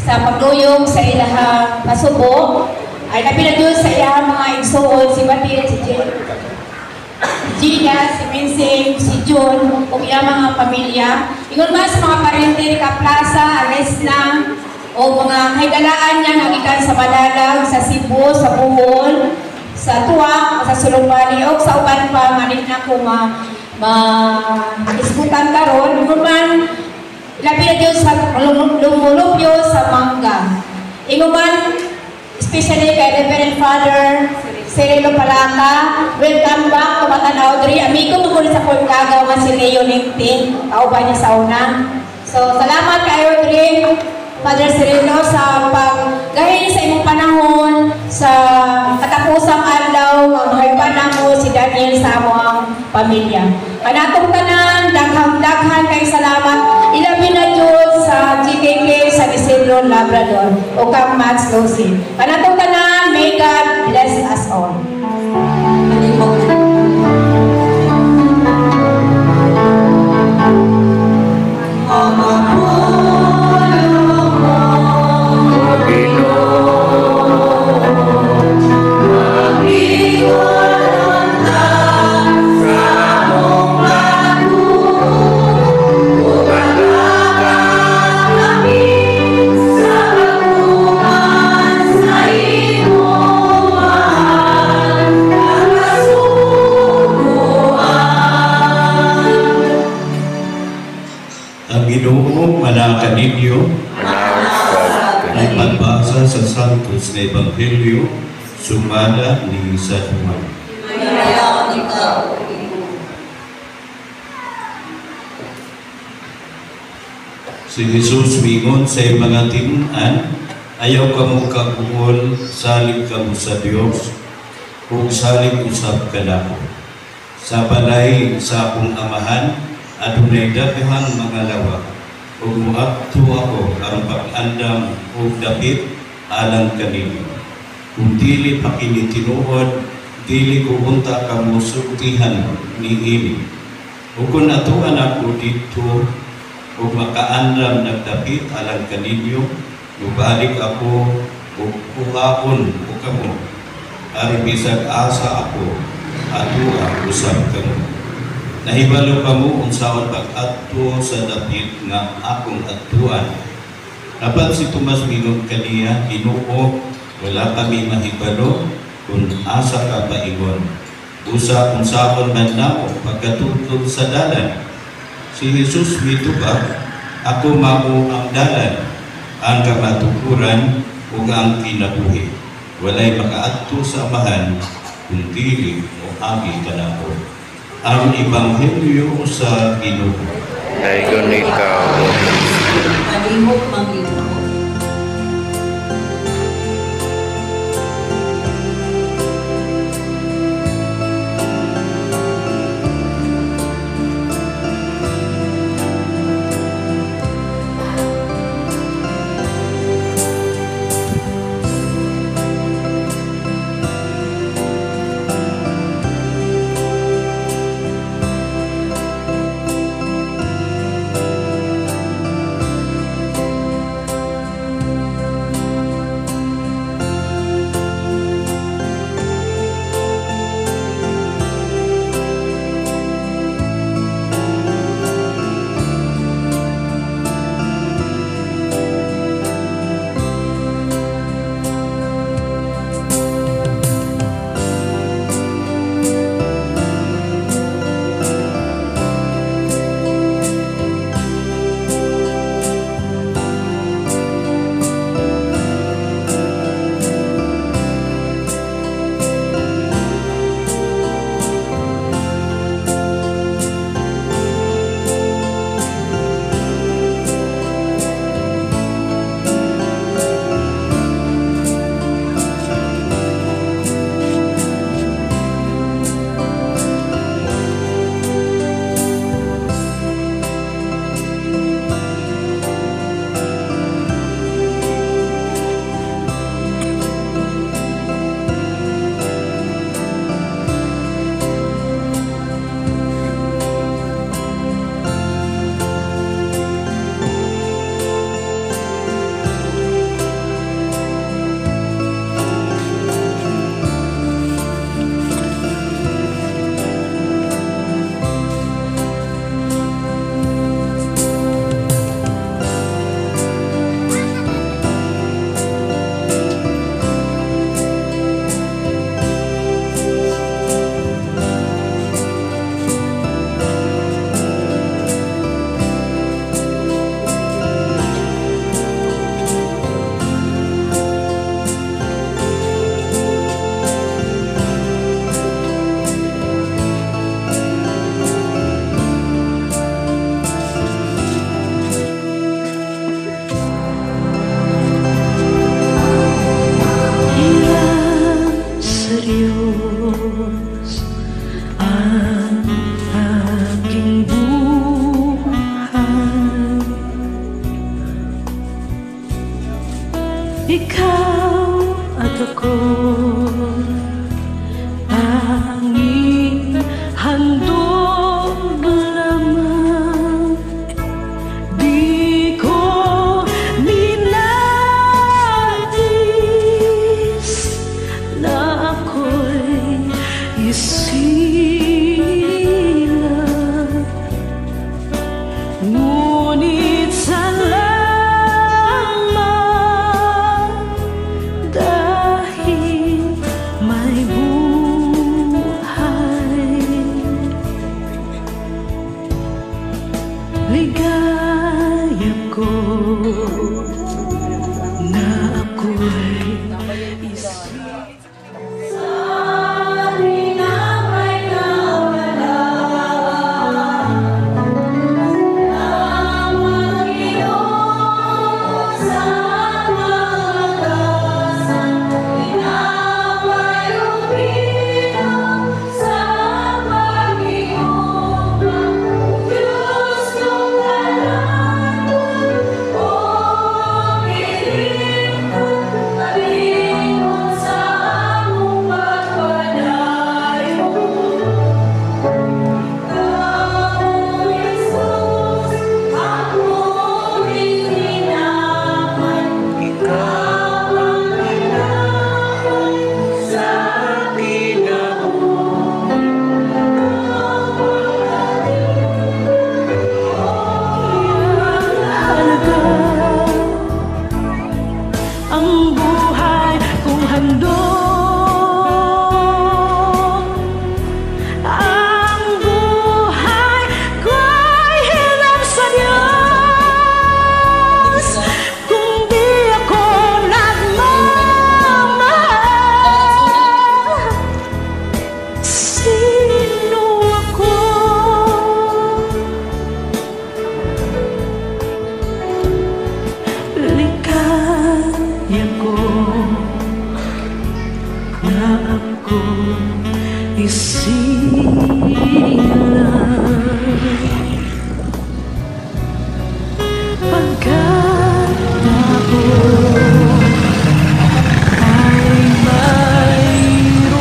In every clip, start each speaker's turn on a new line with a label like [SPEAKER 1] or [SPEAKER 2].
[SPEAKER 1] sa pagluyog sa ilahang pasubo. Ay labi na Diyos sa ilahang mga igsoon, si Batit, si Gina, si Mensing, si June, o iyang mga pamilya. Ingon man sa mga parente ni Kaplaza, Aresna, o mga kaigalaan niya nagikan sa Malalag, sa Cebu, sa Bohol, sa Tuwak, sa Sulumbali, o sa uban pa, manin na ko iskutan karon. Ingon man, labi na Diyos sa lumulupyo sa Mangga. Ingon man, especially kay Reverend Father Cirilo Palaka, welcome back to Matanaw Audrey. Amigo mo muli sa Pulcagaw nga si Leo Ningting, kauban niya sa una. So, salamat kay Audrey, Father Cirilo, sa paggahin sa imong panahon sa katapusang adlaw, maharban na mo si Daniel sa among pamilya. Kanatong tanan, daghang kay salamat. Ilabi na Diyos sa GKK sa Isidro Labrador o Camp Mats Losin. Kanatong tanan, may God bless us all.
[SPEAKER 2] Manaka ninyo ay pagbasa sa Santos na Ebanghelyo sumala ni San Juan. Si Jesus mingon sa mga tinuan, ayaw ka mo kakuhol, salig ka mo sa Diyos, kung salig usap ka na ko. Sa balay sa akong amahan, adunay daghang mga lawak. Ug muadto ako aron pag-andam og dapit alang kanimo. Kung dili pa kini tinuod, dili ko unta ka musultihan niini. Ug kung atuan ako dito ug makaandam nagdapit alang kaninyo, mubalik ako ug kuhaon o kamo. Aron bisag asa ako, atua usab kamo. Nahibalo ka mo unsaon pag-adto sa dapit nga akong adtuan. Dapat si Tomas mingon kaniya, Ginoo, wala kami mahibalo kung asa ka paingon. Usa unsaon man namo pagkatutod sa dalan. Si Jesus mitubag, ako mao ang dalan, ang kamatukuran ug ang kinabuhi. Walay makaadto sa amahan kung dili o agi kanako. Ang Ebanghelyo sa Ginoo.
[SPEAKER 3] Dayon ikaw.
[SPEAKER 1] Palihok mag-Ginoo.
[SPEAKER 4] Ikaw at ako, tanging handog lamang. Di ko ninais na ako'y isilang, ngunit salamat dahil may buhay. Ligaya ko na ako'y ang buhay kong handog. Ang buhay ko'y hilang sa Diyos. Kung di ako nagmamahal, sino ako? Ligaya ko na ako isilang, pagkat ako ay mayroong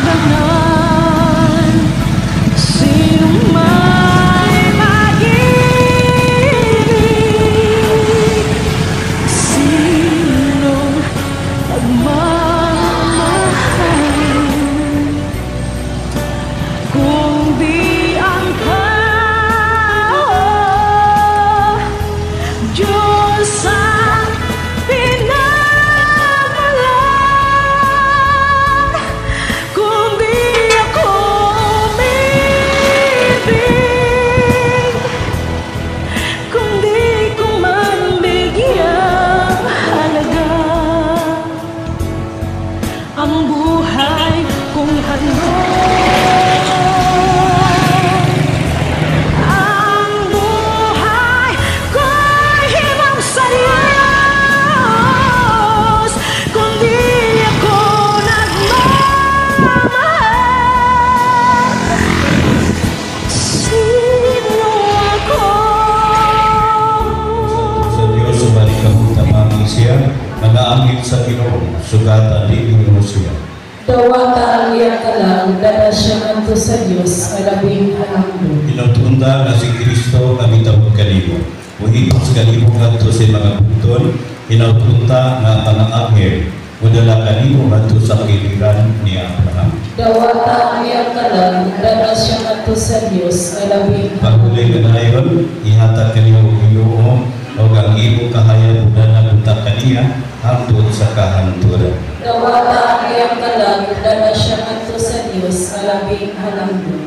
[SPEAKER 4] ganaan. Sino may mag-ibig, sinong nagmamahal, kung di ang tao, Diyos ang pinamalan. Kung di ako umibig, kung di ko man bigyang halaga ang buhay kong handog. Ang buhay ko'y himang sa Diyos. Kung di ako nagmamahal, sino ako?
[SPEAKER 2] Sa Diyos, sumalik ang utamang siya, mga angin sa Ginoo, sugatan di Ginoo siya.
[SPEAKER 5] Dawata ang iyang kalang, dala siya nganto sa Diyos, kalabing halangdo.
[SPEAKER 2] Pinutunda na si Kristo kami tawag kanimo. Muhipos kanimo ngadto sa mga bukton, pinautunta nga mga anghel, mudala kanimo ngadto sa kiliran ni Abraham.
[SPEAKER 5] Dawata ang iyang kalang, dala siya nganto sa Diyos, kalabing
[SPEAKER 2] Pagulay ganayon, ihatag kanimo Ginoo o ang imo kahaya budana bunta kaniya hangtod sa kahanturan.
[SPEAKER 5] Dawata ang iyang kalang, dala siya nganto sa Diyos, kalabing halangdo.